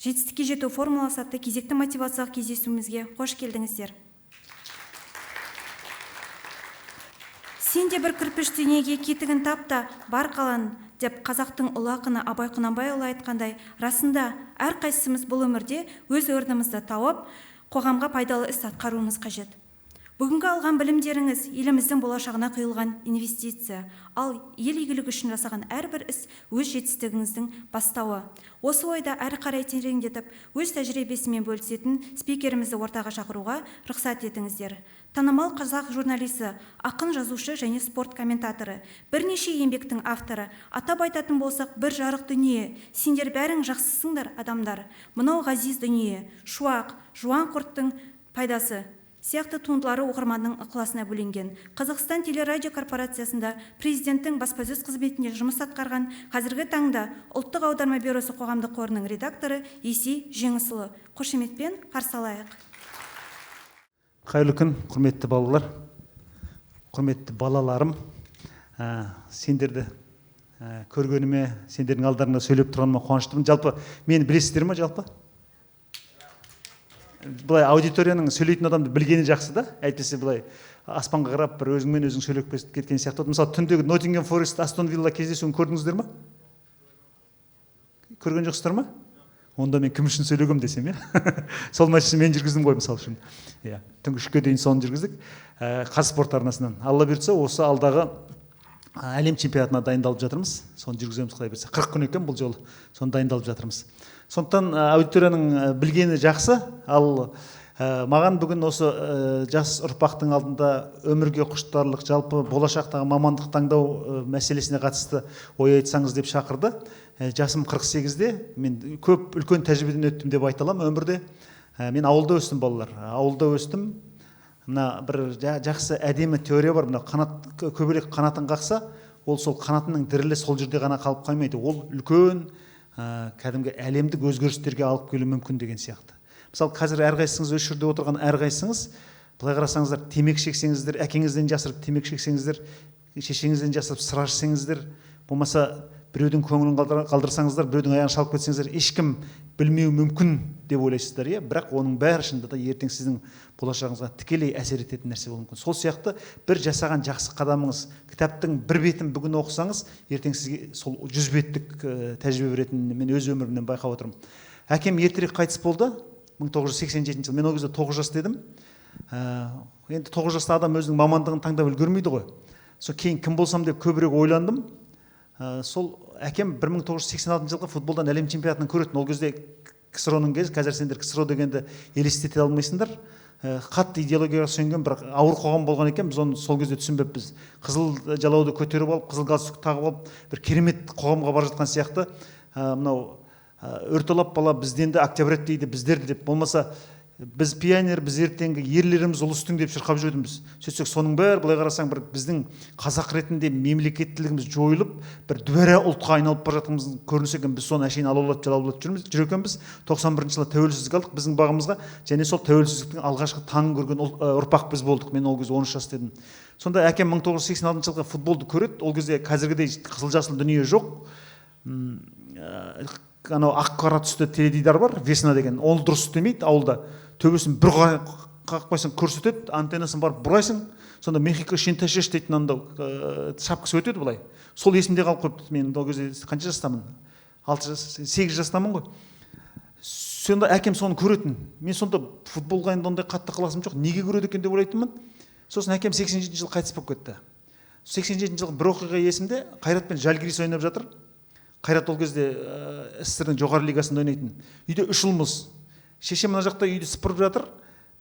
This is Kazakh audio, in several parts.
Жетістікке жету формуласы атты кезекті мотивациялық кездесуімізге қош келдіңіздер. Сен де бір кірпіш дүниеге кетігін тапта бар қалан деп қазақтың ұлы ақыны Абай Құнанбайұлы айтқандай, расында әрқайсымыз бұл өмірде өз орнымызды тауып, қоғамға пайдалы іс атқаруымыз қажет. Бүгінгі алған білімдеріңіз еліміздің болашағына құйылған инвестиция, ал ел игілігі үшін жасаған әрбір іс өз жетістігіңіздің бастауы. Осы ойда әрі қарай тереңдетіп, өз тәжірибесімен бөлісетін спикерімізді ортаға шақыруға рұқсат етіңіздер. Танымал қазақ журналисі, ақын, жазушы және спорт комментаторы, бірнеше еңбектің авторы, атап айтатын болсақ, бір жарық дүние, сендер бәрің жақсысыңдар адамдар, мынау ғазиз дүние, шуақ, жуан құрттың пайдасы сияқты туындылары оқырманның ықыласына бөленген. Қазақстан телерадио корпорациясында президенттің баспасөз қызметінде жұмыс атқарған, қазіргі таңда ұлттық аударма бюросы қоғамдық қорының редакторы Есей Жеңісұлы. Қошеметпен қарсы алайық. Қайырлы күн, құрметті балалар, құрметті балаларым. Сендерді көргеніме, сендердің алдарында сөйлеп тұрғаныма қуаныштымын. Жалпы мені білесіздер ме жалпы? Бұлай аудиторияның сөйлейтін адамды білгені жақсы да, әйтпесе бұлай аспанға қарап бір өзіңмен өзің сөйлеп кеткен сияқты. Мысалы түндегі Ноттингем Форест Астон Вилла кездесуін көрдіңіздер ме? Көрген жоқсыздар ма? Онда мен кім үшін сөйлегем десем, сол матчты мен жүргіздім ғой, мысалы үшін. Түнгі 3-ке дейін соны жүргіздік. Қазспорт арнасынан. Алла бұйыртса, осы алдағы әлем чемпионатына дайындалып жатырмыз. Соны жүргіземіз, Құдай бұйыртса. 40 күн екен бұл жолы. Соны дайындалып жатырмыз. Сондықтан аудиторияның білгені жақсы, ал маған бүгін осы жас ұрпақтың алдында өмірге құштарлық, жалпы болашақтағы мамандық таңдау мәселесіне қатысты ой айтсаңыз деп шақырды. Жасым 48-де, мен көп үлкен тәжірибеден өттім деп айта аламын өмірде. Мен ауылда өстім, балалар. Ауылда өстім. Мына бір жақсы әдемі теория бар. Мына көбелек қанатын қақса, ол сол қанатының дірілі сол жерде ғана қалып қоймайды. Ол үлкен кәдімгі әлемдік өзгерістерге алып келуі мүмкін деген сияқты. Мысалы, қазір әрқайсыңыз өз жерде отырған әрқайсыңыз, былай қарасаңыздар, темекі шексеңіздер, әкеңізден жасырып темекі шексеңіздер, шешеңізден жасырып сыра ішсеңіздер, болмаса біреудің көңілін қалдырсаңыздар, біреудің аяғын шалып кетсеңіздер, ешкім білмеуі мүмкін деп ойлайсыздар, бірақ оның бәрі шынында да ертең сіздің болашағыңызға тікелей әсер ететін нәрсе болуы мүмкін. Сол сияқты бір жасаған жақсы қадамыңыз, кітаптың бір бетін бүгін оқысаңыз, ертең сізге сол 100 беттік тәжірибе беретінін мен өз өмірімнен байқап отырмын. Әкем ертерек қайтыс болды, 1987 жыл. Мен ол кезде 9 жаста едім. Енді 9 жаста адам өзінің мамандығын таңдап үлгермейді ғой. Сол кейін кім болсам деп көбірек ойландым. Сол әкем 1986 жылғы футболдан әлем чемпионатын көретін. Ол кезде КСРО-ның кезі, қазір сендер КСРО дегенді елестете алмайсыңдар. Қатты идеологияға сүйенген бір ауыр қоғам болған екен, біз оны сол кезде түсінбеппіз. Қызыл жалауды көтеріп алып, қызыл галстук тағып алып, бір керемет қоғамға бара жатқан сияқты. Мынау өрталап бала бізден де октябрят дейді, біздерді деп. Болмаса біз пионер, біз ертеңгі ерлеріміз ұлыстың деп шырқап жүрдіміз. Сөйтсек соның бәрі былай қарасаң бір біздің қазақ ретінде мемлекеттілігіміз жойылып, бір дүбәрә ұлтқа айналып бара жатқанымыз көрінсе екен, біз соны әшейін алаулатып жалаулатып жүр екенбіз. 91 жылы тәуелсіздік алдық біздің бағымызға, және сол тәуелсіздіктің алғашқы таңын көрген ұрпақ біз болдық. Мен ол кезде 13 жаста едім. Сонда әкем 1986 жылғы футболды көреді. Ол кезде қазіргідей қызыл-жасыл дүние жоқ. Анау ақ-қара түсті теледидар бар, Весна деген. Ол дұрыс істемейді ауылда. Төбесін бір қағып қойсаң көрсетеді, антеннасын барып бұрайсың. Сонда Мехико Шинташеш дейтін андау шапкасы өтеді былай. Сол есімде қалып қойыпты. Мен ол кезде қанша жастамын? 8 жастамын ғой. Сонда әкем соны көретін. Мен сонда футболға енді ондай қатты ықыласым жоқ. Неге көреді екен деп ойлайтынмын. Сосын әкем 80 жылы қайтыс болып кетті. 80 жылғы бір оқиға есімде, Қайрат пен Жальгирис ойнап жатыр. Қайрат ол кезде СССР-дің жоғары лигасында ойнайтын. Үйде 3 ұлмыз. Шешем мына жақта үйді сыпырып жатыр.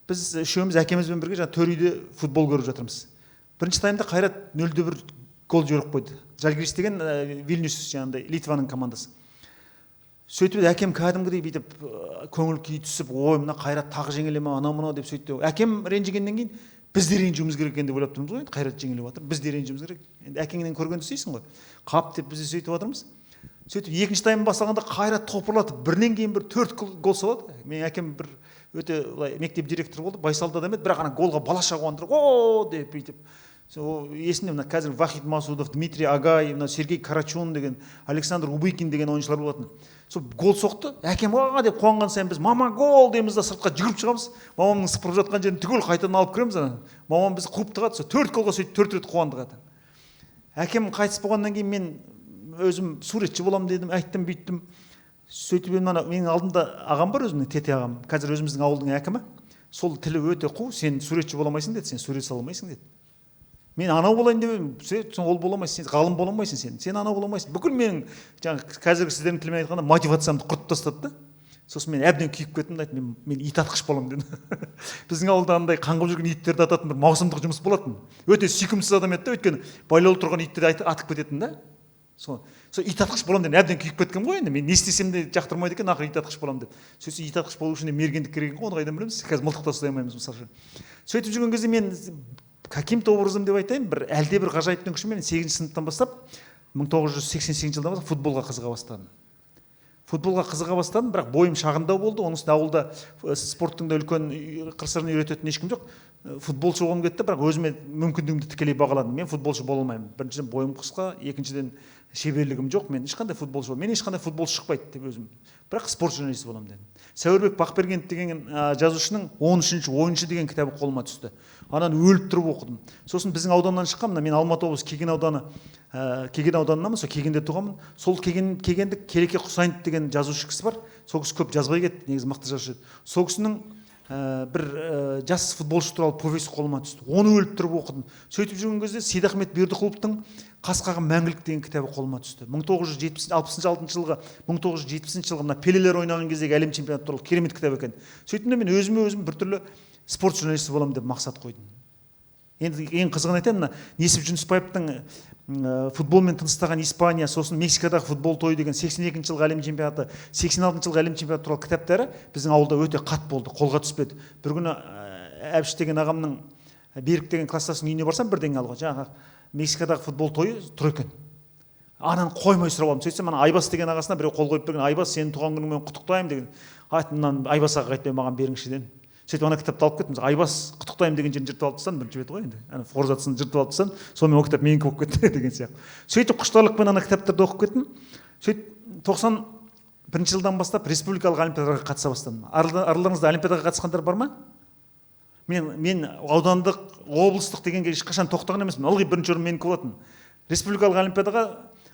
Біз үшеуміз әкемізбен бірге жаңа төр үйде футбол көріп жатырмыз. Бірінші таймда Қайрат 0-1 гол жіберіп қойды. Жальгирис деген Вильнюс жаңағыдай Литваның командасы. Сөйтіп әкем кәдімгідей бүйтіп көңіл күй түсіп, ой, мына Қайрат тағы жеңіле ме, анау-мынау деп сөйтті. Әкем ренжігеннен кейін біз де ренжуіміз керек екен деп ойлап тұрмыз ғой. Қайрат жеңіліп жатыр, біз де ренжуіміз керек. Енді әкеңнен көргенді істейсің ғой. Қап деп біз де сөйтіп жатырмыз. Сөйтіп екінші тайм басталғанда Қайрат топырлатып, бірінен кейін бір 4 гол салады. Мен әкем бір өте мектеп директоры болды, байсалды адам еді, бірақ ана голға балаша қуандырып, о деп бүйтіп. есімде мына қазір Вахид Масудов, Дмитрий Агай, мына Сергей Карачун деген, Александр Убыкин деген ойыншылар болатын. Сол гол соқты, әкем аға деп қуанған сайын біз мама гол дейміз да сыртқа жүгіріп шығамыз. Мамамның сыпырып жатқан жерін түгел қайтадан алып кіреміз. Мамам бізді қуып тығады, сол 4 голға сөйтіп 4 рет қуандық. Әкем қайтыс болғаннан кейін мен өзім суретші боламын дедім, айттым, бүйттім. Сөйтіп менің алдымда ағам бар, өзімнің тете ағам, қазір өзіміздің ауылдың әкімі. Сол тілі өте қу, сен суретші боламайсың деді, сен сурет саламайсың деді. Мен анау болайын деп, сен ол боламайсың, сен ғалым боламайсың, сен анау боламайсың. Бүкіл менің жаңағы қазіргі сіздердің тілмен айтқанда мотивациямды құртып тастады да. Сосын мен әбден күйіп кеттім да айттым, мен ит атқыш боламын дедім. Біздің ауылда андай қаңғып жүрген иттерді ататын бір маусымдық жұмыс болатын. Өте сүйкімсіз адам еді да, өйткені байлаулы тұрған иттерді атып кететін да. Сол ит атқыш боламын деп әбден күйіп кеткен ғой енді. Мен не істесем де жақтырмайды екен, ақыры ит атқыш боламын деп. Сөйтсе ит атқыш болу үшін мергендік керек екен ғой, оны қайдан білеміз? Қазір мылтықта ұстай алмаймыз мысалы. Сөйтіп жүрген кезде мен каким-то образом деп айтайын, әлде бір ғажайыптың күшімен 8-ші сыныптан бастап 1988 жылдан бастап футболға қызыға бастадым. Футболға қызыға бастадым, бірақ бойым шағындау болды. Оның үстіне ауылда спорттың да үлкен қыр-сырын үйрететін ешкім жоқ. Футболшы болғым кетті, бірақ өзіме мүмкіндігімді тікелей бағаладым. Мен футболшы бола алмаймын. Біріншіден бойым қысқа, екіншіден шеберлігім жоқ. Мен ешқандай футболшы боламын. Мен ешқандай футболшы шықпайды деп өзім. Бірақ спорт журналисті боламын дедім. Сәуірбек Бақбергенов деген жазушының 13-ші ойыншы деген кітабы қолыма түсті. Анан өліп тұрып оқыдым. Сосын біздің ауданнан шыққанмын, мен Алматы облысы Кеген ауданынанмын, сол Кегенде туғанмын. Сол Кегендік Келеке Құсайынов деген жазушы кісі бар. Сол кісі көп жазбай кетті, негізі мықты жазушы еді. Сол кісінің бір жас футболшы туралы повесі қолыма түсті. Оны өліп тұрып оқыдым. Сөйтіп жүрген кезде Сейдахмет Бердіқұловтың Қасқағы мәңгілік деген кітабы қолыма түсті. 1966 жылғы 1970 жылғы мына Пелелер ойнаған кездегі әлем чемпионаты туралы керемет кітап екен. Сөйтіп мен өзім біртүрлі спорт журналисті боламын деп мақсат қойдым. Енді ең қызығын айтайын, мына Несіп Жүнісбаевтың футболмен тыныстаған Испания, сосын Мексикадағы футбол тойы деген 82 жылғы әлем чемпионаты, 86 жылғы әлем чемпионаты туралы кітаптары біздің ауылда өте қат болды, қолға түспеді. Bir күні Әбіш деген ағамның Берік деген кластасының үйіне барсам бірдеңе алуға, жаңағы Мексикадағы футбол тойы тұр екен. Анан қоймай сұрап алдым. Сөйтсем ана Айбас деген ағасына біреу қол қойып берген, Айбас сенің туған күніңмен құттықтаймын деген. Айтымнан Айбас аға айтпай маған беріңізші дедім. Сөйтіп ана кітапты алып кеттім. Айбас құттықтаймын деген жерін жыртып алып тастадым, бірінші беті ғой енді. Ана форзатысын жыртып алып тастадым. Сонымен ол кітап менікі болып кетті деген сияқты. Сөйтіп құштарлықпен ана кітаптарды оқып кеттім. Сөйтіп 91 жылдан бастап республикалық олимпиадаға қатыса бастадым. Араларыңызда олимпиадаға қатысқандар бар ма? Мен аудандық, облыстық дегенге ешқашан тоқтаған емеспін. Ылғи бірінші орын менікі болатын. Республикалық олимпиадаға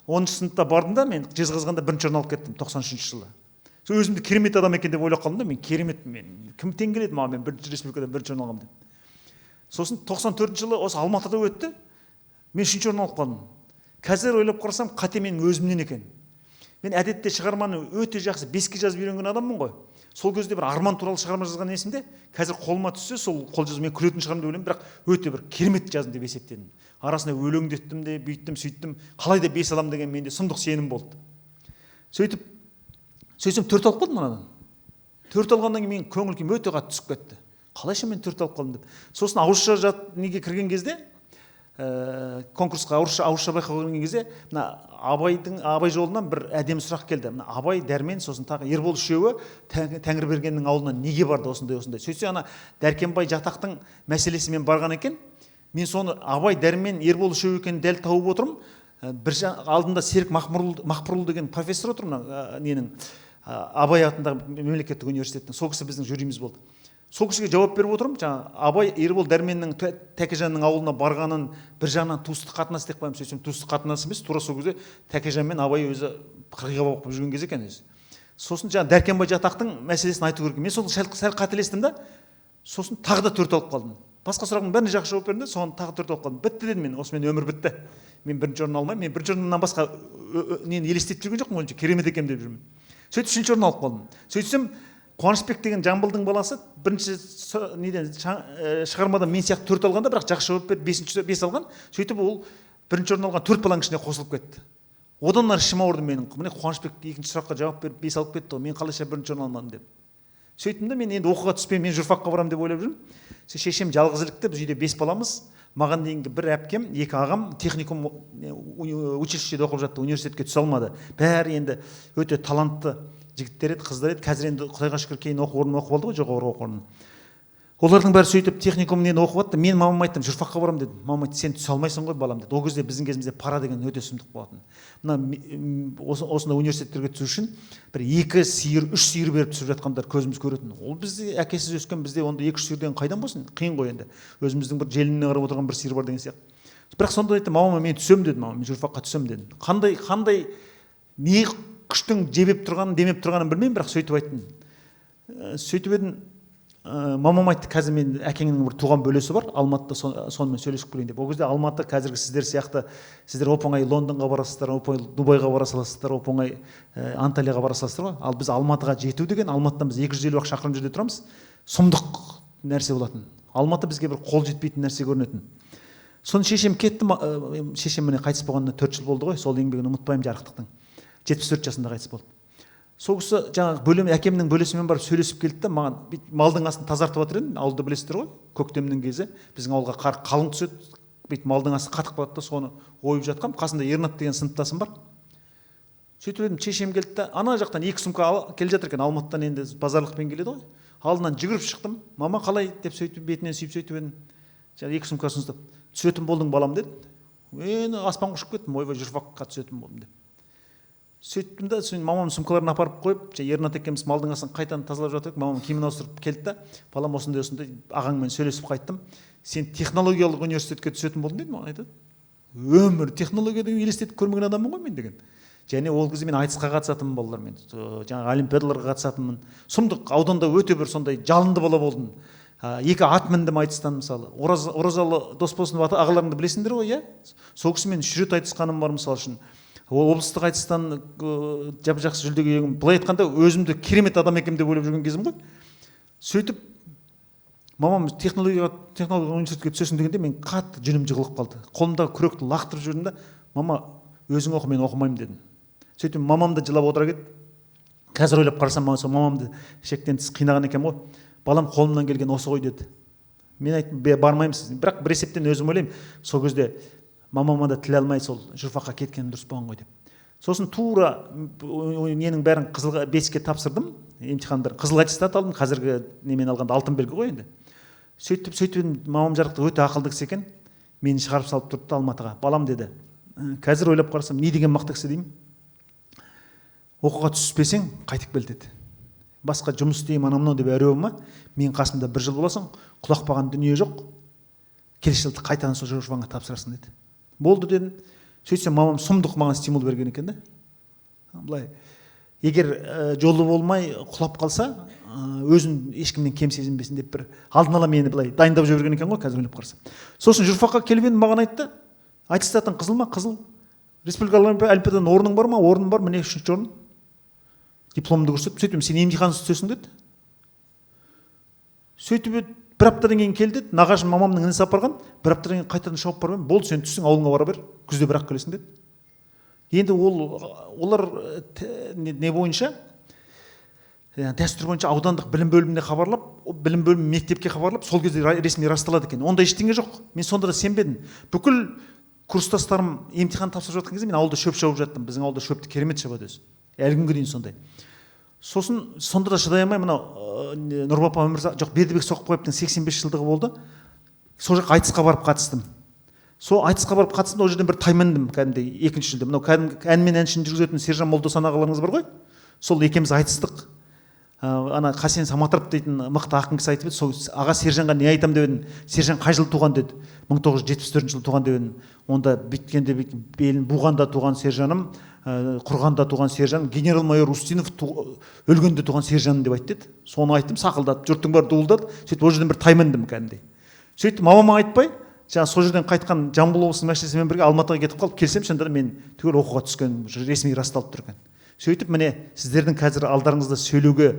10-шы сыныпта бардым да, мен Жезқазғанда бірінші орын алып кеттім 93 жылы. Сол өзімді керемет адам екен деп ойлап қалдым да, мен керемет, мен кім тең келеді маған, мен бірінші республикада бірінші орын алғам деп. Сосын 94 жылы осы Алматыда өтті. Мен 3-ші орын алып қалдым. Қазір ойлап қарасам, қате менің өзімнен екен. Мен әдетте шығарманы өте жақсы беске жазып үйренген адаммын ғой. Сол кезде бір арман туралы шығарма жазған есімде. Қазір қолыма түссе, сол қолжазба мен күлетін шығармын деп ойлаймын, бірақ өте бір керемет жаздым деп есептедім. Арасында өлеңдеттім де, бүйттім, сөйттім. Қалай да 5 алам деген менде сұмдық сенім болды. Сөйтсем 4 алып қалдым анадан. 4 алғаннан кейін менің көңіл күйім өте қатты түсіп кетті. Қалайша мен 4 алып қалдым деп. Сосын ауызша неге кірген кезде, конкурсқа ауызша байқауға кірген кезде, мына Абай жолынан бір әдемі сұрақ келді. Мына Абай, Дәрмен, сосын тағы Ербол үшеуі Тәңірбергеннің ауылынан неге барды осындай. Сөйтсе ана Дәркембай жатақтың мәселесімен барған екен. Мен соны Абай, Дәрмен, Ербол үшеуі екенін дәл тауып отырмын. Бір алдында Серік Мақпырұлы деген профессор отыр, мына ненің Абай атындағы мемлекеттік университеттің. Сол кісі біздің жюриміз болды. Сол кісіге жауап беріп отырмын. Жаңа Абай, Ербол, Дәрменнің Тәкежанның ауылына барғанын бір жағынан туыстық қатынас деп қоямын. Сөйтсем туыстық қатынас емес, тура сол кезде Тәкежан мен Абай өзі қырғиға болып жүрген кез екен өзі. Сосын жаңа Дәркембай жатақтың мәселесін айту керек. Мен соны сәл қателестім да, сосын тағы да 4 алып қалдым. Басқа сұрақтың бәріне жақсы жауап бердім де, соны тағы 4 алып қалдым. Бітті дедім мен, осымен өмір бітті. Мен бірінші орын алмаймын. Мен бірінші орыннан басқа нені елестетіп жүрген жоқпын, ойымша керемет екем деп жүрмін. Сөйтіп 3-ші орын алып қалдым. Сөйтсем Қуанышбек деген Жамбылдың баласы бірінші неден шығармадан мен сияқты 4 алғанда, бірақ жақсы жауап беріп 5 алған. Сөйтіп ол бірінші орын алған 4 баланың ішіне қосылып кетті. Одан ары ішім ауырды менің. Міне Қуанышбек екінші сұраққа жауап беріп 5 алып кетті, мен қалайша бірінші орын алмадым деп. Сөйттім де мен енді оқуға түспей мен журфакқа барамын деп ойлап жүрмін. Шешем жалғызілікті, біз үйде 5 баламыз. Маған дейінгі бір әпкем, 2 ағам техникум училищеде оқып жатты, университетке түсе алмады. Бәрі енді өте талантты жігіттер еді, қыздар еді. Қазір енді Құдайға шүкір кейін оқу орнын оқып алды ғой, жоғары оқу орнын. Олардың бәрі сөйтіп техникум нені оқып жатты. Мен мамама айттым, журфакқа барамын дедім. Мама айтты, сен түсе алмайсың ғой балам деді. Ол кезде біздің кезімізде пара деген өте сұмдық болатын. Мына осындай университеттерге түсу үшін бір 2 сиыр, 3 сиыр беріп түсіп жатқандар көзіміз көретін. Ол бізде әкесіз өскен, бізде онда 2-3 сиырден қайдан болсын? Қиын ғой енді. Өзіміздің бір желініне қарап отырған бір сиыр бар деген сияқты. Бірақ сонда айттым, мама мен түсем дедім, мама мен журфакқа түсем дедім. Қандай не күштің жебеп тұрғанын, демеп тұрғанын білмеймін, бірақ сөйтіп айттым. Сөйтіп едім, мамам айтты, қазір мен әкеңнің бір туған бөлесі бар, Алматыда, сонымен сөйлесіп келейін деп. Ол кезде Алматы қазіргі сіздер сияқты, сіздер оп-оңай Лондонға бара саласыздар, оп-оңай Дубайға бара саласыздар, оп-оңай Анталияға бара саласыздар ғой. Ал біз Алматыға жету деген, Алматыдан біз 250 шақырым жерде тұрамыз, сұмдық нәрсе болатын. Алматы бізге бір қол жетпейтін нәрсе көрінетін. Соны шешем кетті, шешем міне қайтыс болғанына 4 жыл болды ғой, сол еңбегін ұмытпаймын, жарықтықтың. 74 жасында қайтыс болды. Сол кісі жаңағы бөлем, әкемнің бөлесімен барып сөйлесіп келді да, маған малдың астын тазартып жатыр едім, ауылда білесіздер ғой, көктемнің кезі біздің ауылға қар қалың түседі, бүйтіп малдың асты қатып қалады да, соны ойып жатқам, қасында Ернат деген сыныптасым бар. Сөйтіп едім, шешем келді да, ана жақтан 2 сумка келе жатыр екен, Алматыдан енді базарлықпен келеді ғой. Алдынан жүгіріп шықтым. Мама қалай деп сөйтіп бетінен сүйіп сөйтіп едім. Жаңағы 2 сумкасын ұстап, түсетін болдың балам деді. Мен аспанға ұшып кеттім, ойбай журфакқа түсетін болдым деп. Сөйттім да, сосын мамам сумкаларын апарып қойып, Ернат екеуміз малдың астын қайтадан тазалап жатырық. Мамам киімін ауыстырып келді да, балам осындай ағаңмен сөйлесіп қайттым. Сен технологиялық университетке түсетін болдың деді, маған айтады. Өмір технология деген елестетіп көрмеген адаммын ғой мен деген. Және ол кезде мен айтысқа қатысатынмын балалармен, жаңағы олимпиадаларға қатысатынмын. Сұмдық ауданда өте бір сондай жалынды бала болдым. 2 ат міндім айтыстан, мысалы. Оразалы Досболсынов ағаларыңды білесіңдер ғой, иә? Сол кісімен 3 рет айтысқаным бар, мысалы үшін. Облыстық айтыстан жап-жақсы жүлдеге егім. Былай айтқанда өзімді керемет адам екем деп ойлап жүрген кезім ғой. Сөйтіп мамам технологиялық университетке түсесің дегенде мен қатты жүнім жығылып қалды. Қолымдағы күректі лақтырып жүрдім да, мама өзің оқы, мен оқымаймын дедім. Сөйтіп мамам да жылап отыра кетті. Қазір ойлап қарасам, мамамды шектен тыс қинаған екен ғой. Балам қолымнан келген осы ғой деді. Мен айттым, бармаймын, бірақ бір есептен өзім ойлаймын, сол кезде мамама да тіл алмай сол журфакқа кеткенім дұрыс болған ғой деп. Сосын тура ненің бәрін қызыл 5-ке тапсырдым, емтихандар қызыл аттестат алдым, қазіргі немен алғанда алтын белгі ғой енді. Сөйтіп мамам жарықты өте ақылды кісі екен, мені шығарып салып тұрды Алматыға. Балам деді, қазір ойлап қарасам, не деген мықты кісі деймін, оқуға түспесең қайтып кел деді. Басқа жұмыс істеймін анау деп әреуіма, мен қасымда 1 жыл боласың, құлақпаған дүние жоқ, келесі жылды қайтадан сол журфакқа тапсырасың деді. Болды дедім. Сөйтсем мамам сұмдық маған стимул берген екен да. Былай, егер жолы болмай құлап қалса, өзін ешкімнен кем сезінбесін деп бір алдын ала мені былай дайындап жіберген екен ғой, қазір ойлап қарасам. Сосын журфакқа келіп едім, маған айтты, аттестатың қызыл ма? Қызыл. Республикалық олимпиададан орның бар ма? Орным бар, міне 3-ші орын. Дипломымды көрсетіп, сөйтіп сен емтихансыз түсесің деді. Сөйтіп бір аптадан кейін келді, нағашым мамамның інісі апарған, бір аптадан кейін қайтадан шауып барып, болды сен түссің, ауылыңа бара бер, күзде бірақ келесің деді. Енді олар не бойынша, дәстүр бойынша аудандық білім бөліміне хабарлап, білім бөлімі мектепке хабарлап, сол кезде ресми расталады екен. Онда ештеңе жоқ. Мен сонда да сенбедім. Бүкіл курстастарым емтихан тапсырып жатқан кезде мен ауылда шөп шауып жаттым. Біздің ауылда шөпті керемет шабады өзі. Әлі күнге дейін сондай. Сосын сонда да шыдай алмай, мынау Нұрбапа жоқ, Бердібек Соқпаевтың 85 жылдығы болды. Сол жаққа айтысқа барып қатыстым. Сол айтысқа барып қатыстым, ол жерден бір таймындым кәдімгідей 2-ші жүлде. Мынау кәдімгі ән мен әншіні жүргізетін Сержан Молдосан ағаларыңыз бар ғой? Сол екеуміз айтыстық. Ана Қасен Саматыров дейтін мықты ақын кісі айтып еді, сол аға Сержанға не айтам деп едім. Сержан қай жылы туған деді. 1974 жылы туған деп едім. Онда бүйткенде белін буғанда туған Сержаным, құрғанда туған Сержан, генерал-майор Устинов өлгенде туған Сержаным деп айтты деді. Соны айттым, сақылдатып, жұрттың бәрі дуылдады. Сөйтіп ол жерден бір таймындым кәдімгідей. Сөйтіп мамама айтпай, жаңа сол жерден қайтқан Жамбыл облысының машинасымен бірге Алматыға кетіп қалып келсем, шынында мен түгел оқуға түскен, ресми расталып тұр екен. Сөйтіп міне сіздердің қазір алдарыңызда сөйлеуге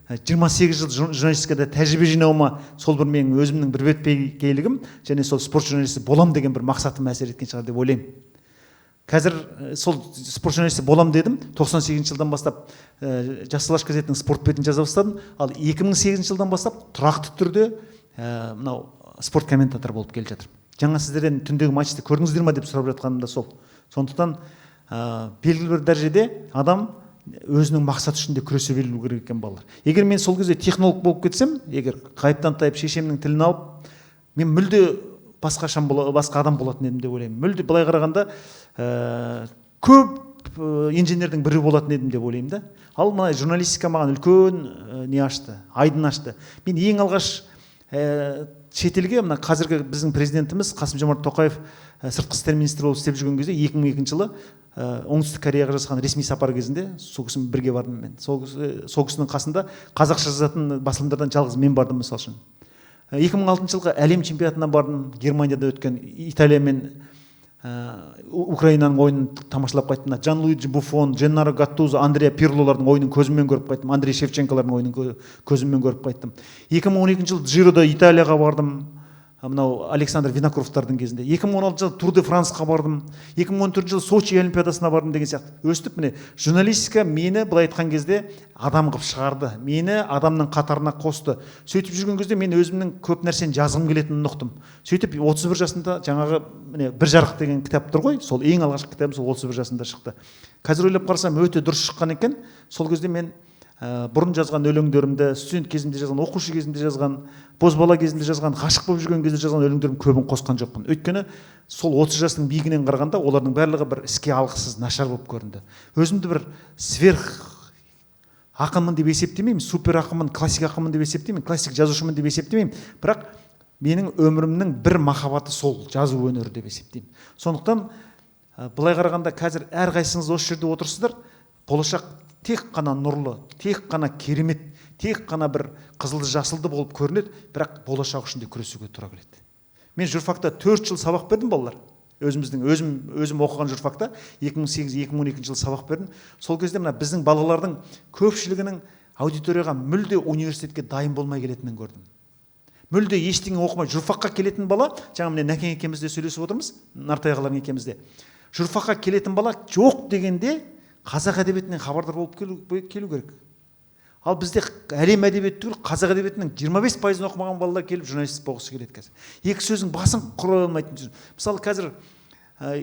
28 жыл журналистикада тәжірибе жинауыма сол бір менің өзімнің бір бетпейгейлігім және сол спорт журналисті болам деген бір мақсатым әсер еткен шығар деп ойлаймын. Қазір сол спорт журналисті болам дедім, 98 жылдан бастап Жас алаш газетінің спорт бетін жаза бастадым, ал 2008 жылдан бастап тұрақты түрде мынау спорт комментатор болып келе жатырмын. Жаңа сіздерден түндегі матчты көрдіңіздер ме деп сұрап жатқаным да сол. Сондықтан белгілі бір дәрежеде адам өзінің мақсаты үшін де күресе білу керек екен балалар. Егер мен сол кезде технолог болып кетсем, егер ғайыптан тайып шешемнің тілін алып, мен мүлде басқа адам болатын едім деп ойлаймын. Мүлде былай қарағанда көп инженердің бірі болатын едім деп ойлаймын да. Ал мына журналистика маған үлкен не ашты, айдын ашты. Мен ең алғаш шетелге мына қазіргі біздің президентіміз Қасым-Жомарт Тоқаев сыртқы істер министрі болып істеп жүрген кезде 2002 жылы оңтүстік Кореяға жасаған ресми сапар кезінде сол кісімен бірге бардым мен. Сол кісінің қасында қазақша жазатын басылымдардан жалғыз мен бардым мысал үшін. 2006 жылғы әлем чемпионатына бардым, Германияда өткен, Италия мен Украинаның ойынын тамашалап қайттым. Жан-Луиджи Буффон, Дженнаро Гаттузо, Андреа Пирлолардың ойынын көзіммен көріп қайттым. Андрей Шевченколардың ойынын көзіммен көріп қайттым. 2012 жылы Джирода Италияға бардым. Мынау Александр Винокуровтардың кезінде. 2016 жылы Тур де Франсқа бардым. 2014 жылы Сочи олимпиадасына бардым деген сияқты. Өстіп міне журналистика мені былай айтқан кезде адам қылып шығарды. Мені адамның қатарына қосты. Сөйтіп жүрген кезде мен өзімнің көп нәрсені жазғым келетінін ұқтым. Сөйтіп 31 жасында жаңағы міне бір жарық деген кітап тұр ғой. Сол ең алғашқы кітабым сол 31 жасында шықты. Қазір ойлап қарасам өте дұрыс шыққан екен. Сол кезде мен бұрын жазған өлеңдерімді, студент кезімде жазған, оқушы кезімде жазған, бозбала кезімде жазған, ғашық болып жүрген кезде жазған өлеңдерім көбін қосқан жоқпын. Өйткені сол 30 жастың биігінен қарағанда олардың барлығы бір іске алғысыз, нашар болып көрінді. Өзімді бір сверх ақынмын деп есептемеймін, супер ақынмын, классик ақынмын деп есептемеймін, классик жазушымын деп есептемеймін. Бірақ менің өмірімнің бір махаббаты сол жазу өнері деп есептеймін. Сондықтан былай қарағанда қазір әрқайсыңыз осы жерде отырсыздар, болашақ тек қана нұрлы, тек қана керемет, тек қана бір қызылды жасылды болып көрінеді, бірақ болашақ үшін де күресуге тура келеді. Мен журфакта 4 жыл сабақ бердім балалар. Өзім оқыған журфакта 2008-2012 жылы сабақ бердім. Сол кезде мына біздің балалардың көпшілігінің аудиторияға мүлде университетке дайын болмай келетінін көрдім. Мүлде ештеңе оқымай журфакқа келетін бала, жаңа міне Нәкен екеуміз де сөйлесіп отырмыз, Нартай ағаларың екеуміз де. Журфакқа келетін бала жоқ дегенде қазақ әдебиетінен хабардар болып келу керек. Ал бізде әлем әдебиеті түгіл қазақ әдебиетінің 25% оқымаған балалар келіп журналист болғысы келеді қазір. Екі сөздің басын құра алмайтын. Мысалы қазір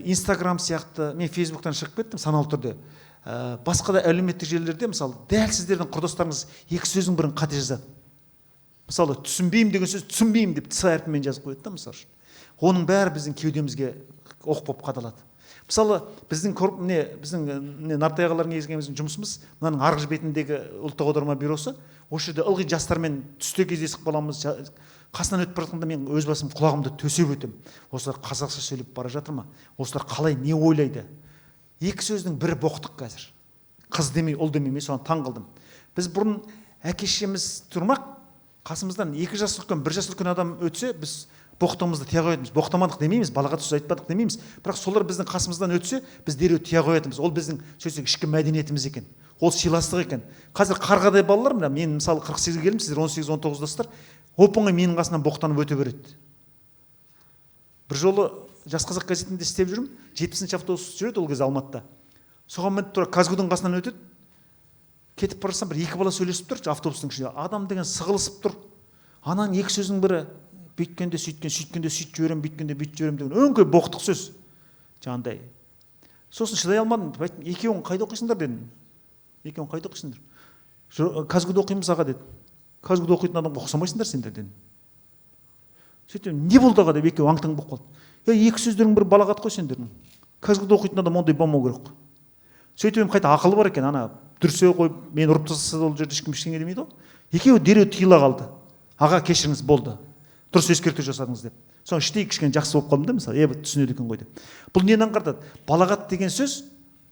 Инстаграм сияқты, мен Фейсбуктан шығып кеттім саналы түрде. Басқа да әлеуметтік желілерде мысалы дәл сіздердің құрдастарыңыз екі сөздің бірін қате жазады. Мысалы түсінбеймін деген сөз түсінбеймін деп ц әрпімен жазып қояды да мысалы. Оның бәрі біздің кеудемізге оқ болып қадалады. Мысалы біздің Нартай ағалардың екеуміздің жұмысымыз мынаның арғы бетіндегі ұлттық аударма бюросы. Осы жерде ылғи жастармен түсте кездесіп қаламыз. Қасынан өтіп бара жатқанда мен өз басым құлағымды төсеп өтем. Осылар қазақша сөйлеп бара жатыр ма? Осылар қалай не ойлайды? Екі сөздің бірі боқтық қазір. Қыз демей, ұл демей, мен соған таң қалдым. Біз бұрын әке-шешеміз тұрмақ, қасымыздан 2 жас үлкен, 1 жас үлкен адам өтсе, біз боқтығымызды тия қоятынбыз. Боқтамадық демейміз, балаға сөз айтпадық демейміз. Бірақ солар біздің қасымыздан өтсе, біз дереу тия қоятынбыз. Ол біздің сөзсек ішкі мәдениетіміз екен. Ол сыйластық екен. Қазір қарғадай балалар, мен мысалы 48-ге келдім, сіздер 18-19 жастар, оп-оңай менің қасынан боқтанып өте береді. Бір жолы Жас Қазақ газетінде істеп жүрмін, 70-ші автобус жүреді ол кезде Алматыда. Соған мініп тұра Казгудың қасынан өтеді. Кетіп бара жатсам, бір 2 бала сөйлесіп тұр, автобустың ішінде. Адам деген сығылысып тұр. Ананың 2 сөзінің бірі бүйткенде сөйткен, сөйткенде сөйтіп жіберем, бүйткенде бүйтіп жіберем деген өңкей боқтық сөз. Жаңағыдай. Сосын шыдай алмадым. Айттым, екеуің қайда оқисыңдар дедім. Екеуің қайда оқисыңдар? Казгуда оқимыз аға деді. Казгуда оқитын адамға ұқсамайсыңдар сендер дедім. Сөйтіп, не болды аға деп екеуі аң-таң болып қалды. 2 сөздердің бір балағат қой сендердің. Казгуда оқитын адам ондай болмау керек. Сөйтіп қайта ақылы бар екен, ана дүрсе қойып, мен ұрып тастаса ол жерде ешкім ештеңе демейді ғой. Екеуі дереу тыйыла қалды. Аға кешіріңіз, болды. Дұрыс ескерту жасадыңыз деп. Соң іштей кішкене жақсы болып қалдым да, мысалы, түсінеді екен ғой деп. Бұл нені аңғартады? Балағат деген сөз,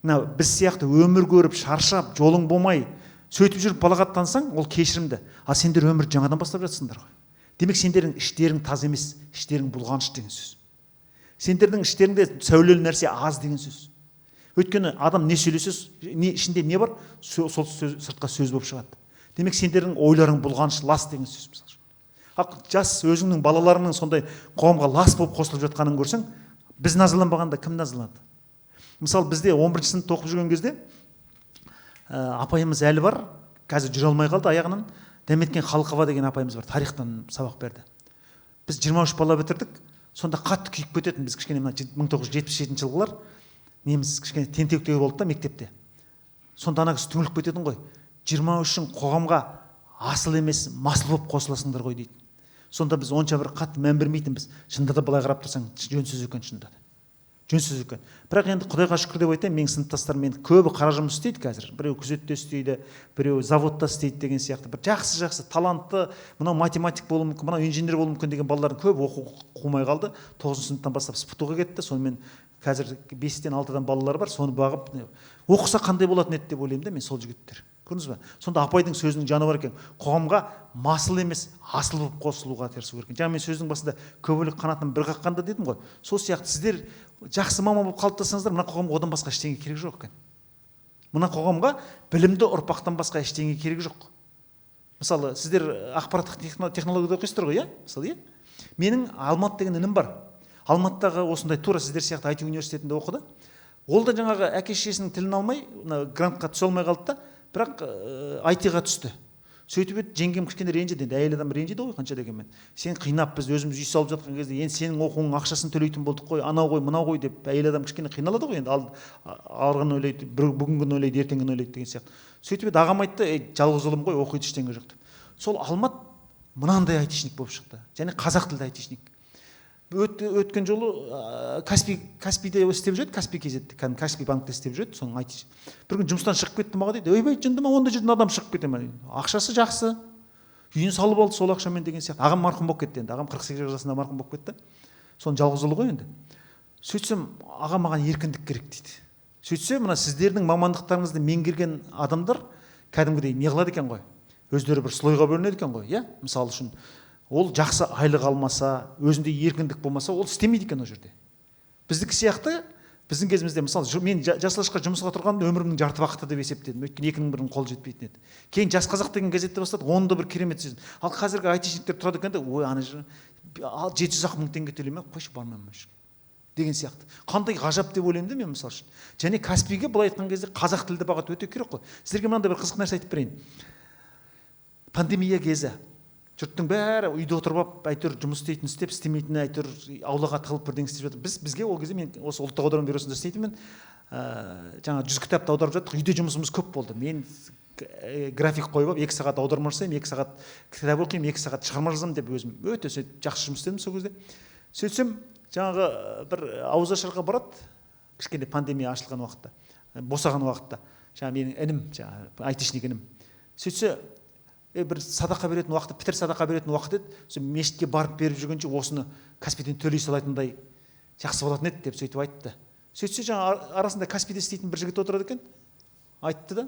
мына біз сияқты өмір көріп, шаршап, жолың болмай, сөйтіп жүріп балағат тансаң, ол кешірімді. А сендер өмірді жаңадан бастап жатсыңдар ғой. Демек сендердің іштерің таз емес, іштерің бұлғаныш деген сөз. Сендердің іштеріңде сәулелі нәрсе аз деген сөз. Өйткені адам не сөйлесе, ішінде не бар, сол сыртқа сөз болып шығады. Демек сендердің ойларың бұлғаныш, лас деген сөз мысалы. Жас өзіңнің балаларының сондай қоғамға лас болып қосылып жатқанын көрсең, біз назаланбағанда кім назаланады? Мысалы бізде 11-ші сыныпта оқып жүрген кезде апайымыз әлі бар, қазір жүре алмай қалды аяғынан. Дәметкен Халықова деген апайымыз бар, тарихтан сабақ берді. Біз 23 бала бітірдік, сонда қатты күйіп кететін. Біз кішкене 1977 жылғылар неміз кішкене тентектеу болды да мектепте. сонда ана кісі түңіліп кететін ғой. 20 үшін қоғамға асыл емес, масыл болып қосыласыңдар ғой дейді. Сонда біз онша бір қатты мән бермейтінбіз. Шынында да былай қарап тұрсаң, жөнсіз екен шынында да. Жөнсіз екен. Бірақ енді Құдайға шүкір деп айтайын, менің сыныптастарым енді көбі қара жұмыс істейді қазір. Біреу күзетте істейді, біреу заводта істейді деген сияқты. Бір жақсы талантты, мынау математик болуы мүмкін, мынау инженер болуы мүмкін деген балалардың көбі оқу қумай қалды. 9 сыныптан бастап СПТУ-ға кетті. Сонымен қазір 5-тен 6-дан балалар бар, соны бағып оқыса қандай болатын еді деп ойлаймын да мен сол жігіттер. Көрдіңіз ба? Сонда апайдың сөзінің жаны бар екен. Қоғамға масыл емес, асыл болып қосылуға тырысу керек. Жаңа мен сөздің басында көбелек қанатын бір қаққанда дедім ғой. Сол сияқты сіздер жақсы маман болып қалыптассаңыздар, мына қоғамға одан басқа ештеңе керек жоқ екен. Мына қоғамға білімді ұрпақтан басқа ештеңе керек жоқ. Мысалы, сіздер ақпараттық технологияда оқисыздар ғой, иә? Мысалы, иә? Менің Алмат деген інім бар. Алматыдағы осындай тура сіздер сияқты IT университетінде оқыды. Ол да жаңағы әке-шешесінің тілін алмай, грантқа түсе алмай қалды да, бірақ IT-ға түсті. Сөйтіп еді, жеңгем кішкене ренжіді. Енді әйел адам ренжиді ғой қанша дегенмен. Сен қинап біз өзіміз үй салып жатқан кезде, енді сенің оқуыңның ақшасын төлейтін болдық қой, анау ғой, мынау ғой деп әйел адам кішкене қиналады ғой енді. Арғын ойлайды, бүгінгі ойлайды, ертеңгі ойлайды деген сияқты. Сөйтіп еді, ағам айтты, жалғыз ұлым ғой, оқиды ештеңе жоқ деп. Сол Алмат мынандай айтишник болып шықты. Және қазақ тілді айтишник. Өткен жолы Каспийде істеп жүреді, Каспий кезетті, Каспий банкте істеп жүреді, соның айтышы. Bir күн жұмыстан шығып кетті маған дейді, ойбай жынды ма, онда жерден адам шығып кете ма? Ақшасы жақсы, үйін салып алды сол ақшамен деген сияқты. Ағам марқұм болып кетті енді, ағам 48 жасында марқұм болып кетті. Соның жалғыз ұлы ғой енді. Сөйтсем, ағам маған еркіндік керек дейді. Сөйтсе, мына сіздердің мамандықтарыңызды меңгерген адамдар кәдімгідей не қылады екен ғой. Өздері бір слойға бөлінеді екен ғой, иә? Мысалы үшін ол жақсы айлық алмаса, өзінде еркіндік болмаса, ол істемейді екен ол жерде. Біздікі сияқты, біздің кезімізде, мысалы, мен жасылашқа жұмысқа тұрғанда өмірімнің жарты уақыты деп есептедім. Өйткені екінің бірінің қол жетпейтін еді. Кейін Жас Қазақ деген газетті бастады, оны да бір керемет сездім. Ал қазіргі айтишниктер тұрады екен де, ой, ана 700-ақ мың теңге төлеймін, қойшы бармаймын деген сияқты. Қандай ғажап деп ойлаймын да мен мысалы үшін. Және Каспийге былай айтқан кезде қазақ тілді бағыт өте керек қой. Сіздерге мынандай бір қызық нәрсе айтып берейін. Пандемия кезі жұрттың бәрі үйде отырып әйтеуір жұмыс істейтін істеп, істемейтіні әйтеуір аулаға тығылып бірдеңе істеп жатыр. Бізге ол кезде мен осы ұлттық аударма бюросында істейтінмін. Жаңа 100 кітапты аударып жаттық. Үйде жұмысымыз көп болды. Мен график қойып 2 сағат аударма жасаймын, 2 сағат кітап оқимын, 2 сағат шығарма жазамын деп өзім өте жақсы жұмыс істедім сол кезде. Сөйтсем, жаңағы бір ауызашарға барады, кішкене пандемия ашылған уақытта, босаған уақытта. Жаңа менің інім, жаңа айтишник інім. Сөйтсе, бір садақа беретін уақыты, пітір садақа беретін уақыт еді. Сол мешітке барып беріп жүргенше осыны Каспийден төлей салатындай жақсы болатын еді деп сөйтіп айтты. Сөйтсе жаңа арасында Каспийде істейтін бір жігіт отырады екен. Айтты да,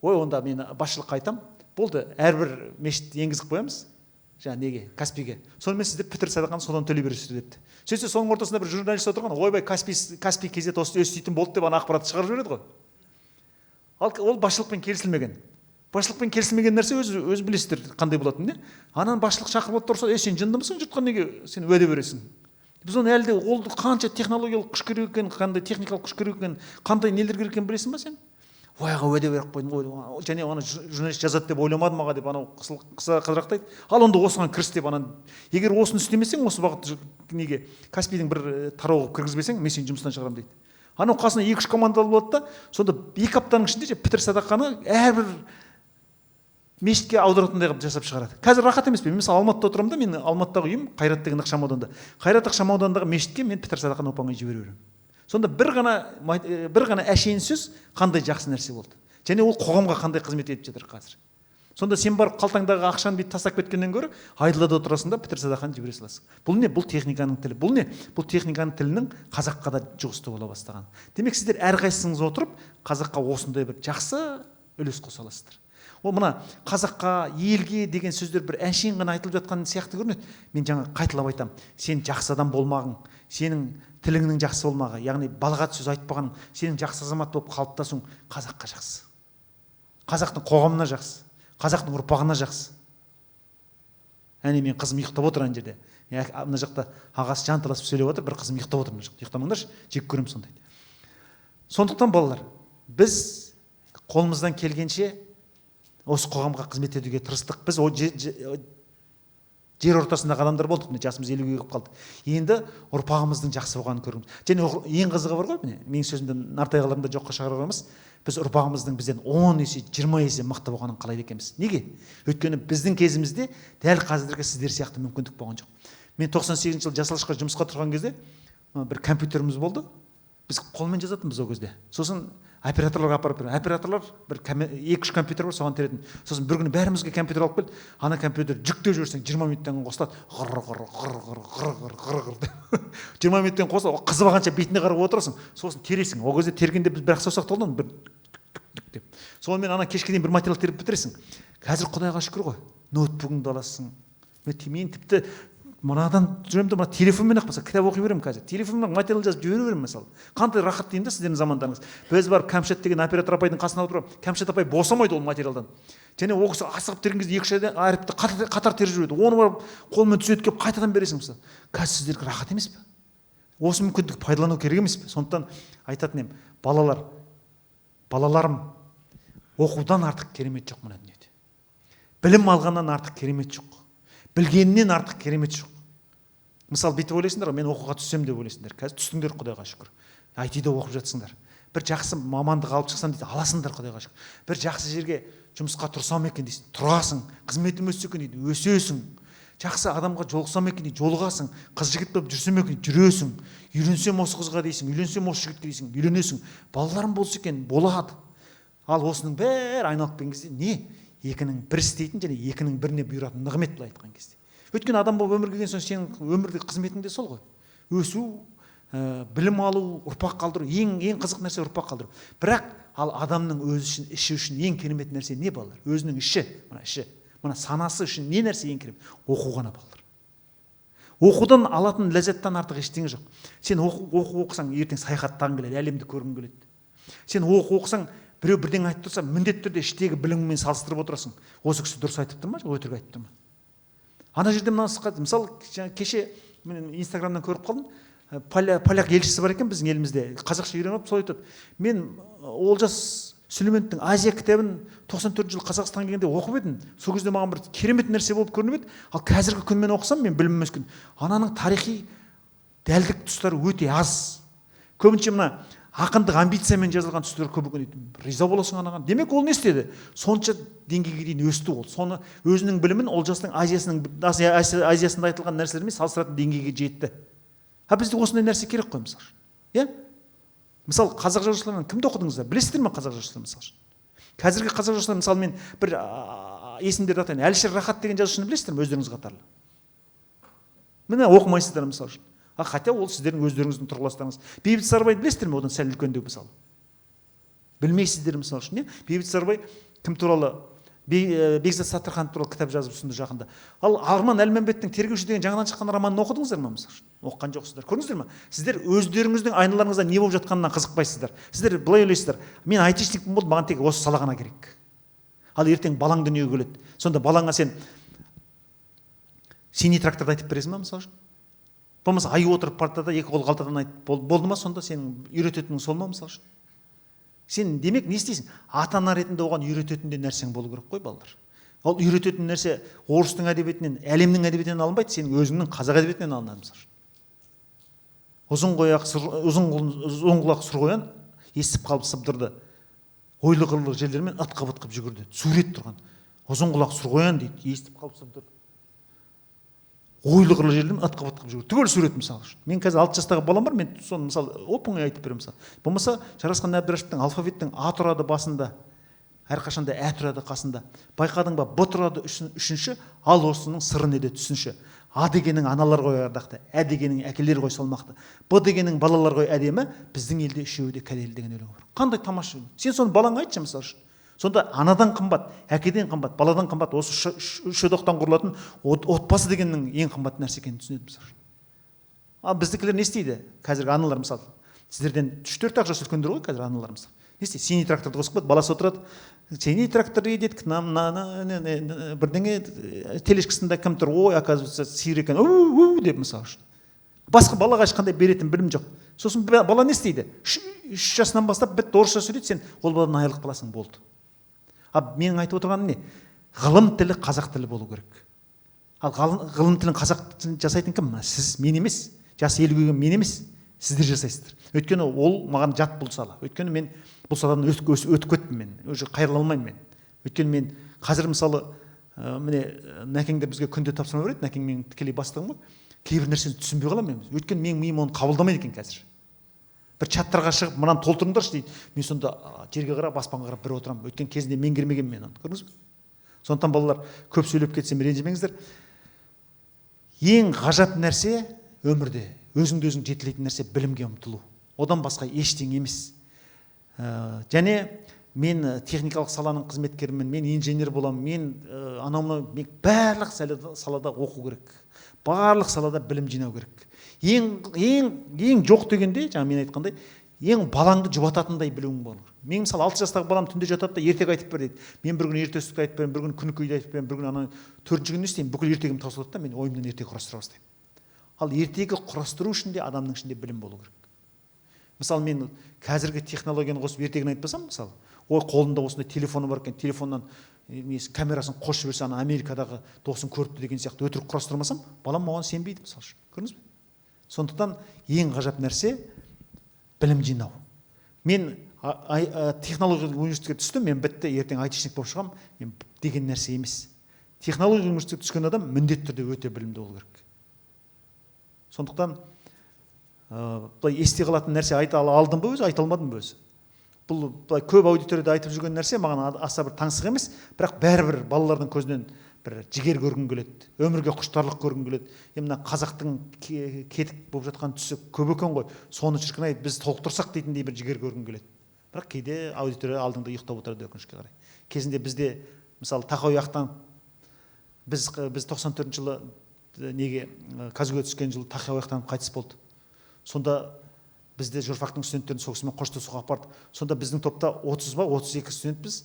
ой, онда мен басшылыққа айтам. Болды, әрбір мешіт енгізіп қоямыз. Жаңа неге, Каспийге. Сонымен сіздер пітір садақаны содан төлей бересіздер депті. Сөйтсе соның ортасында бір журналист отырған, ойбай, Каспий кезет осы істейтін болды деп ана ақпаратты шығарып жібереді ғой. Ал ол басшылықпен келісілмеген. Басшылықпен келісілмеген нәрсе өз білесіздер қандай болатынын, не? Ананы басшылық шақырып отырса, сен жындымысың, жұртқа неге сен уәде бересің? Біз оны әлі де ол қанша технологиялық күш керек екен, қандай техникалық күш керек екен, қандай нелер керек екенін білесің ба сен? Ойға уәде беріп қойдың ғой, және аны журналист жазады деп ойламадым аға деп анау қыса қадырақтайды. Ал онда осыған кіріс деп анан, егер осыны істемесең, осы бағытты неге Каспийдің бір тарауға кіргізбесең, мен сені жұмыстан шығарамын дейді. Анау қасына 2-3 команда болады да, сонда 2 аптаның ішінде пітір садақаны әрбір мешітке аударатындай қылып жасап шығарады. Қазір рахат емес пе? Мен мысалы Алматыда отырамын да, мен Алматыдағы үйім Қайрат деген ықшамауданда. Қайрат ықшамаудандағы мешітке мен пітір садақаны оп-оңай жібере беремін. Сонда бір ғана әшейін сөз қандай жақсы нәрсе болды. Және ол қоғамға қандай қызмет етіп жатыр қазір. Сонда сен барып қалтаңдағы ақшаны бүйтіп тастап кеткеннен гөрі айдалада отырасың да пітір садақаны жібере саласың. Бұл не? Бұл техниканың тілі. Бұл не? Бұл техниканың тілінің қазаққа да жұғысты бола бастаған. Демек сіздер әрқайсыңыз отырып қазаққа осындай бір жақсы үлес қоса аласыздар. Ол мына қазаққа, елге деген сөздер бір әншейін ғана айтылып жатқан сияқты көрінеді. Мен жаңа қайталап айтам, сен жақсы адам болмағың, сенің тіліңнің жақсы болмағы, яғни балағат сөз айтпағаның, сенің жақсы азамат болып қалыптасуың қазаққа жақсы. Қазақтың қоғамына жақсы, қазақтың ұрпағына жақсы. Әне мен қызым ұйықтап отыр ана жерде. Мына жақта ағасы жанталасып сөйлеп отыр, бір қызым ұйықтап отыр мына жақта. Ұйықтамаңдаршы, жек көремін сондайды. Сондықтан балалар, біз қолымыздан келгенше осы қоғамға қызмет етуге тырыстық. Біз жер ортасындағы адамдар болдық, жасымыз 50-ге келіп қалды. Енді ұрпағымыздың жақсы болғанын көргіміз. Және ең қызығы бар ғой, менің сөзімді нартай ағаларында жоққа шығарар емес. біз ұрпағымыздың бізден 10 есе 20 есе мықты болғанын қалайды екенбіз. Неге? Өйткені біздің кезімізде дәл қазіргі сіздер сияқты мүмкіндік болған жоқ. Мен 98 жылы жасалышқа жұмысқа тұрған кезде бір компьютеріміз болды. Біз қолмен жазатынбыз ол кезде. Сосын операторларға апарып берген. Операторлар бір 2-3 компьютер бар, соған теретін. Сосын бір күні бәрімізге компьютер алып келді. Ана компьютер жүктеп жіберсең 20 минуттан қосылады. Ғыр. 20 минуттан қосылады. Қызып алғанша бетіне қарап отырасың. Сосын тересің. Ол кезде тергенде біз бір-ақ саусақ толды бір деп. Сонымен ана кешке дейін бір материал теріп бітіресің. Қазір Құдайға шүкір ғой. Ноутбугыңды аласың. Мен тіпті мынадан жүремін де мына телефонмен ақ мысалы кітап оқи беремін қазір. Телефонмен материал жазып жібере беремін мысалы. Қандай рахат деймін да сіздердің замандарыңыз. Біз барып Кәмшат деген оператор апайдың қасына отырып, Кәмшат апай босамайды ол материалдан. Және ол кісі асығып терген кезде 2-3 айда әріпті қатар теріп жібереді. Оны барып қолмен түзетіп келіп қайтадан бересің мысалы. Қазір сіздерге рахат емес пе? Осы мүмкіндікті пайдалану керек емес пе? Сондықтан айтатын едім, балаларым, оқудан артық керемет жоқ мына дүниеде. Білім алғаннан артық керемет жоқ. Білгеннен артық керемет жоқ. Мысалы, бүйтіп ойлайсыңдар, мен оқуға түссем деп ойлайсыңдар. Қазір түстіңдер, Құдайға шүкір. IT-да оқып жатсыңдар. Бір жақсы мамандық алып шықсам дейді, аласыңдар, Құдайға шүкір. Бір жақсы жерге жұмысқа тұрсам екен дейсің, тұрасың. Қызметім өссе екен дейді, өсесің. Жақсы адамға жолықсам екен дейді, жолығасың. Қыз жігіт болып жүрсем екен, жүресің. Үйленсем осы қызға дейсің, үйленсем осы жігітке дейсің, үйленесің. Балаларым болса екен, болады. Ал осының бәрі айналып келген кезде не? Екінің бір істейтін және екінің біріне бұйыратын нығмет былай айтқан кезде. Өйткені адам болып өмірге келген соң сенің өмірдегі қызметің де сол ғой. Өсу, білім алу, ұрпақ қалдыру, ең қызық нәрсе ұрпақ қалдыру. Бірақ ал адамның өзі үшін, іші үшін ең керемет нәрсе не балалар? Өзінің іші, мына санасы үшін не нәрсе ең керемет? Оқу ғана балалар. Оқудан алатын ләззаттан артық ештеңе жоқ. Сен оқу оқысаң, ертең саяхаттағың келеді, әлемді көргің келеді. Сен оқу оқысаң, біреу бірден айтып тұрса, міндетті түрде іштегі біліміңмен салыстырып отырасың. Осы кісі дұрыс айтып тұр ма, өтірік айтып тұр ма? Ана жерде мысалы, кеше мен Инстаграмнан көріп қалдым, поляк елшісі бар екен біздің елімізде, қазақша үйреніп сол айтады. Мен Олжас Сүлейменовтің Азия кітабын 94 жыл Қазақстанға келгенде оқып едім. Сол кезде маған бір керемет нәрсе болып көрініп еді. Ал қазіргі күнмен оқысам, мен білімім өскен. Ананың тарихи дәлдік тұстары өте аз. Көбінше мына ақындық амбициямен жазылған түстер көп екен дейді. Риза боласың анаған. Демек ол не істеді? Сонша деңгейге дейін өсті ол. Соны өзінің білімін Олжастың Азиясында айтылған нәрселермен салыстыратын деңгейге жетті. Бізде осындай нәрсе керек қой мысалы. Иә? Мысалы, қазақ жазушыларынан кімді оқыдыңыздар? Білесіздер ме қазақ жазушыларын мысалы? Қазіргі қазақ жазушылар, мысалы, мен бір есімдерді атайын. Әлішер Рахат деген жазушыны білесіздер ме өздеріңіз қатарлы? Міне оқымайсыздар мысалы үшін. Хотя ол сіздердің өздеріңіздің тұрғыластарыңыз. Бейбіт Сарыбайды білесіздер ме? Одан сәл үлкендеу мысалы. Білмейсіздер мысалы үшін, не? Бейбіт Сарыбай кім туралы? Бекзат Саттарханов туралы кітап жазып ұсынды жақында. Ал Арман Әлменбеттің Тергеуші деген жаңадан шыққан романын оқыдыңыздар ма мысалы? Оқыған жоқсыздар. Көрдіңіздер ме? Сіздер өздеріңіздің айналарыңызда не болып жатқанынан қызықпайсыздар. Сіздер былай ойлайсыздар. Мен айтишникпін болды, маған тек осы сала ғана керек. Ал ертең балаң дүниеге келеді. Сонда балаңа сен синий тракторды айтып бересің ме мысалы? Болмаса ай отырып партада екі қол қалтадан айтып болды ма, сонда сенің үйрететінің сол ма мысалы? Сен демек не істейсің? Ата-ана ретінде оған үйрететіндей нәрсең болу керек қой балалар. Ол үйрететін нәрсе орыстың әдебиетінен, әлемнің әдебиетінен алынбайды, сенің өзіңнің қазақ әдебиетінен алынады мысалы. Ұзын құлақ сұрғоян естіп қалып сыбдырды. Ойлы қырлы жерлермен ытқып жүгірді. Сурет тұрған. Ұзын құлақ сұрғоян дейді, естіп қалып сыбдырды. Ойлы қырлы жерден ытқып жүгірді. Түгел сурет мысалы. Мен қазір 6 жастағы балам бар, мен соны мысалы оп-оңай айтып беремін мысалы. Болмаса Жарасқан Әбдірашевтің алфавиттің А тұрады басында, әрқашанда Ә тұрады қасында. Байқадың ба, Б тұрады үшінші, ал осының сыры неде түсінші. А дегенің аналар ғой ардақты, Ә дегенің әкелер ғой салмақты, Б дегенің балалар ғой әдемі, біздің елде үшеуі де кәделі деген өлең бар. Қандай тамаша. Сен соны балаңа айтшы мысалы үшін. Сонда анадан қымбат, әкеден қымбат, баладан қымбат, осы үш одақтан құрылатын отбасы дегеннің ең қымбат нәрсе екенін түсінеді мысалы. Ал біздікілер не істейді? Қазіргі аналар мысалы. Сіздерден 3-4 жас үлкендер ғой қазір аналар мысалы. Не істейді? Синий тракторды қосып қойды, баласы отырады. Синий трактор едет к нам бірдеңе тележкасында кім тұр? Ой, оказывается, сиыр екен. Деп мысалы. Басқа балаға ешқандай беретін білім жоқ. Сосын бала не істейді? 3 жасынан бастап бітті орысша сөйлейді, сен ол баладан айырылып қаласың, болды. Менің айтып отырғаным не? Ғылым тілі қазақ тілі болу керек. Ал ғылым тілін қазақ тілін жасайтын кім? Сіз, мен емес. Жасы 50-ге келген мен емес. сіздер жасайсыздар. Өйткені ол маған жат бұл сала. Өйткені мен бұл саладан өтіп кеттім, мен уже қайрыла алмаймын мен. Өйткені мен қазір мысалы міне Нәкеңдер бізге күнде тапсырма береді, Нәкең менің тікелей бастығым ғой. Кейбір нәрсені түсінбей қаламын мен. Өйткені менің миым оны қабылдамайды екен қазір. Бір чаттарға шығып, мынаны толтырыңдаршы дейді. Мен сонда жерге қарап, аспанға қарап бір отырамын. Өйткені кезінде меңгермегенмін мен оны. Көрдіңіз бе? Сондықтан балалар, көп сөйлеп кетсем ренжімеңіздер. Ең ғажап нәрсе өмірде, өзіңді өзің жетелейтін нәрсе білімге ұмтылу. Одан басқа ештеңе емес. Және мен техникалық саланың қызметкерімін, мен инженер боламын, мен барлық салада оқу керек. Барлық салада білім жинау керек. Ең жоқ дегенде, жаңа мен айтқандай, ең балаңды жұбататындай білуің болу. Мен мысалы 6 жастағы балам түнде жатады да ертегі айтып бер дейді. Мен бір күн ертөстікті айтып беремін, бір күн күнікейді айтып беремін, бір күн ана 4-ші күні не істеймін? Бүкіл ертегім таусылады да мен ойымнан ертегі құрастыра бастаймын. Ал ертегі құрастыру үшін де адамның ішінде білім болу керек. Мысалы мен қазіргі технологияны қосып ертегіні айтпасам, мысалы, ой қолында осындай телефоны бар екен, телефоннан камерасын қосып жіберсе, ана Америкадағы досын көріпті деген сияқты өтірік құрастырмасам, балам маған сенбейді, мысалы үшін. Көрдіңіз бе? Сондықтан ең ғажап нәрсе білім жинау. Мен технологиялық университетке түстім, мен бітті, ертең айтишник болып шығамын, мен деген нәрсе емес. Технологиялық университетке түскен адам міндетті түрде өте білімді болу керек. Сондықтан былай есте қалатын нәрсе айта алдым ба өзі, айта алмадым ба өзі. Бұл былай көп аудиторияда айтып жүрген нәрсе маған аса бір таңсық емес, бірақ бәрібір балалардың көзінен бір жігер көргім келеді, өмірге құштарлық көргім келеді. Мына қазақтың кетік болып жатқан тұсы көп екен ғой, соны шіркін-ай біз толықтырсақ дейтіндей бір жігер көргім келеді. Бірақ кейде аудитория алдыңда ұйықтап отырады өкінішке қарай. Кезінде бізде мысалы Тақауяқтан біз 94 жылы неге Казгөге түскен жылы Тақауяқтан қайтыс болды. Сонда бізде журфактың студенттерін сол кісімен қоштасуға апарды. Сонда біздің топта 30 ба 32 студентпіз.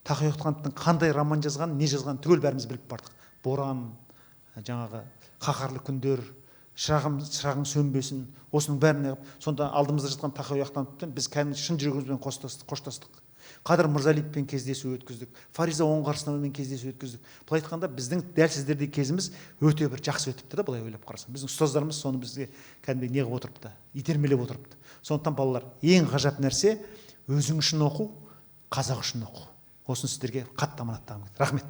Тақауяқтың қандай роман жазғанын, не жазғанын түгел бәріміз біліп бардық. Боран, жаңағы қаһарлы күндер, шырағың сөнбесін, осының бәріне. Сонда алдымызда жатқан Тақауяқтан біз кәдімгі шын жүрегімізбен қоштастық. Қадыр Мырзалиевпен кездесу өткіздік, Фариза Оңғарсыновамен кездесу өткіздік. Былай айтқанда біздің дәл сіздердей кезіміз өте бір жақсы өтіпті да, былай ойлап қарасаң. Біздің ұстаздарымыз соны бізге кәдімгі неғып отырыпты, итермелеп отырыпты. Сондықтан балалар, ең ғажап нәрсе өзің үшін оқу, қазақ үшін оқу. Осыны сіздерге қатты аманаттағым келеді. Рахмет.